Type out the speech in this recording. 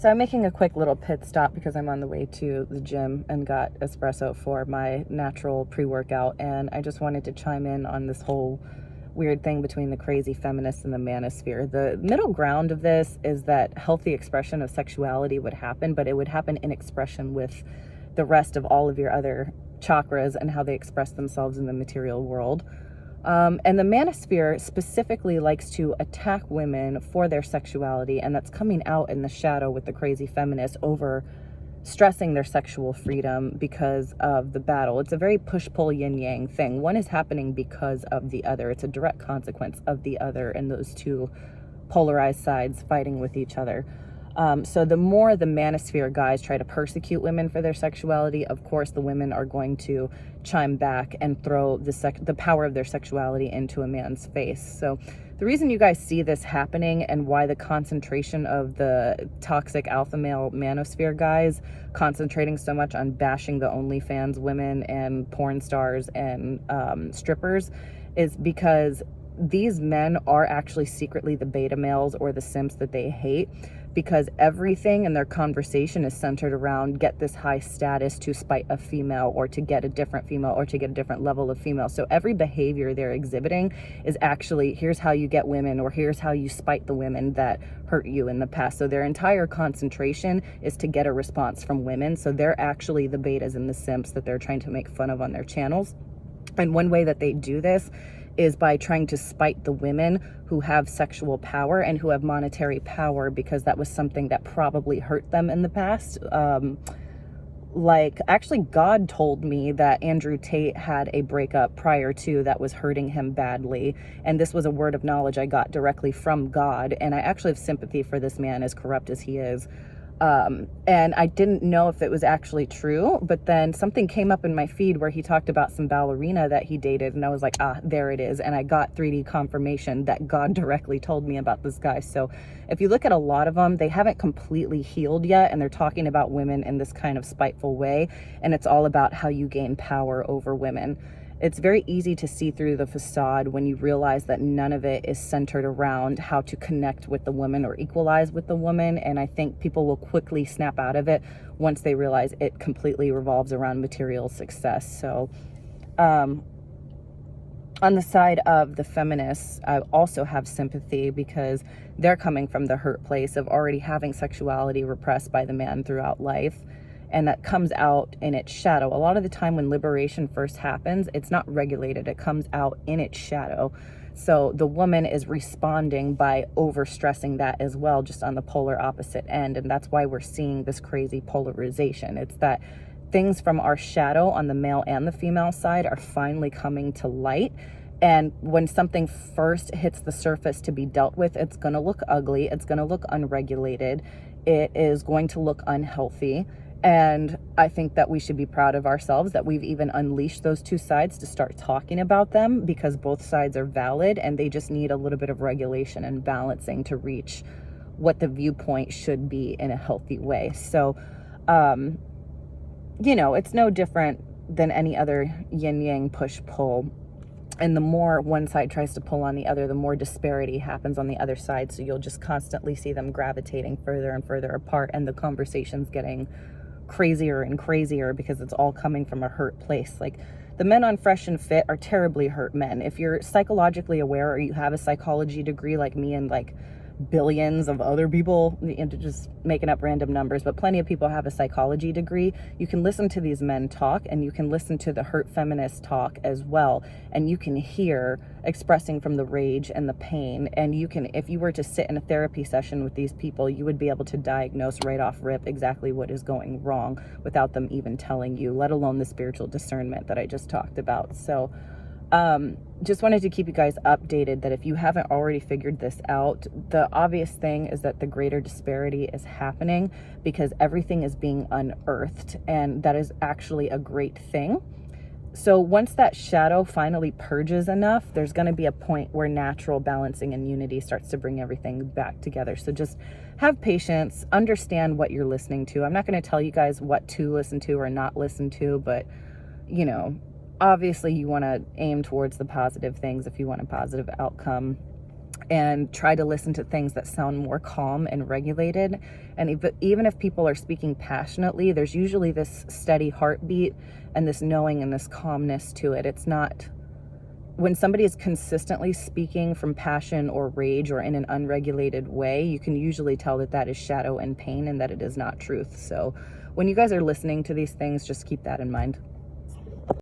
So I'm making a quick little pit stop because I'm on the way to the gym and got espresso for my natural pre-workout. And I just wanted to chime in on this whole weird thing between the crazy feminists and the manosphere. The middle ground of this is that healthy expression of sexuality would happen, but it would happen in expression with the rest of all of your other chakras and how they express themselves in the material world. And the manosphere specifically likes to attack women for their sexuality, and that's coming out in the shadow with the crazy feminists over stressing their sexual freedom because of the battle. It's a very push-pull yin-yang thing. One is happening because of the other. It's a direct consequence of the other, and those two polarized sides fighting with each other. So the more the manosphere guys try to persecute women for their sexuality, of course the women are going to chime back and throw the power of their sexuality into a man's face. So the reason you guys see this happening and why the concentration of the toxic alpha male manosphere guys concentrating so much on bashing the OnlyFans women and porn stars and strippers is because these men are actually secretly the beta males or the simps that they hate, because everything in their conversation is centered around get this high status to spite a female or to get a different female or to get a different level of female. So every behavior they're exhibiting is actually, here's how you get women, or here's how you spite the women that hurt you in the past. So their entire concentration is to get a response from women. So they're actually the betas and the simps that they're trying to make fun of on their channels. And one way that they do this is by trying to spite the women who have sexual power and who have monetary power, because that was something that probably hurt them in the past. Actually, God told me that Andrew Tate had a breakup prior to that was hurting him badly. And this was a word of knowledge I got directly from God. And I actually have sympathy for this man, as corrupt as he is. And I didn't know if it was actually true, but then something came up in my feed where he talked about some ballerina that he dated, and I was like, there it is. And I got 3D confirmation that God directly told me about this guy. So if you look at a lot of them, they haven't completely healed yet, and they're talking about women in this kind of spiteful way, and it's all about how you gain power over women. It's very easy to see through the facade when you realize that none of it is centered around how to connect with the woman or equalize with the woman. And I think people will quickly snap out of it once they realize it completely revolves around material success. So on the side of the feminists, I also have sympathy because they're coming from the hurt place of already having sexuality repressed by the man throughout life. And that comes out in its shadow. A lot of the time when liberation first happens, it's not regulated. It comes out in its shadow. So the woman is responding by overstressing that as well, just on the polar opposite end. And that's why we're seeing this crazy polarization. It's that things from our shadow on the male and the female side are finally coming to light. And when something first hits the surface to be dealt with, it's going to look ugly. It's going to look unregulated. It is going to look unhealthy. And I think that we should be proud of ourselves that we've even unleashed those two sides to start talking about them, because both sides are valid and they just need a little bit of regulation and balancing to reach what the viewpoint should be in a healthy way. So, it's no different than any other yin-yang push-pull. And the more one side tries to pull on the other, the more disparity happens on the other side. So you'll just constantly see them gravitating further and further apart, and the conversation's getting crazier and crazier because it's all coming from a hurt place. Like, the men on Fresh and Fit are terribly hurt men. If you're psychologically aware, or you have a psychology degree like me and like billions of other people, into just making up random numbers, but plenty of people have a psychology degree, you can listen to these men talk, and you can listen to the hurt feminists talk as well, and you can hear expressing from the rage and the pain. And you can, if you were to sit in a therapy session with these people, you would be able to diagnose right off rip exactly what is going wrong without them even telling you, let alone the spiritual discernment that I just talked about. So just wanted to keep you guys updated that if you haven't already figured this out, the obvious thing is that the greater disparity is happening because everything is being unearthed, and that is actually a great thing. So once that shadow finally purges enough, there's going to be a point where natural balancing and unity starts to bring everything back together. So just have patience, understand what you're listening to. I'm not going to tell you guys what to listen to or not listen to, but obviously you want to aim towards the positive things if you want a positive outcome. and try to listen to things that sound more calm and regulated. And even if people are speaking passionately, there's usually this steady heartbeat and this knowing and this calmness to it. It's not, when somebody is consistently speaking from passion or rage or in an unregulated way, you can usually tell that that is shadow and pain and that it is not truth. So when you guys are listening to these things, just keep that in mind.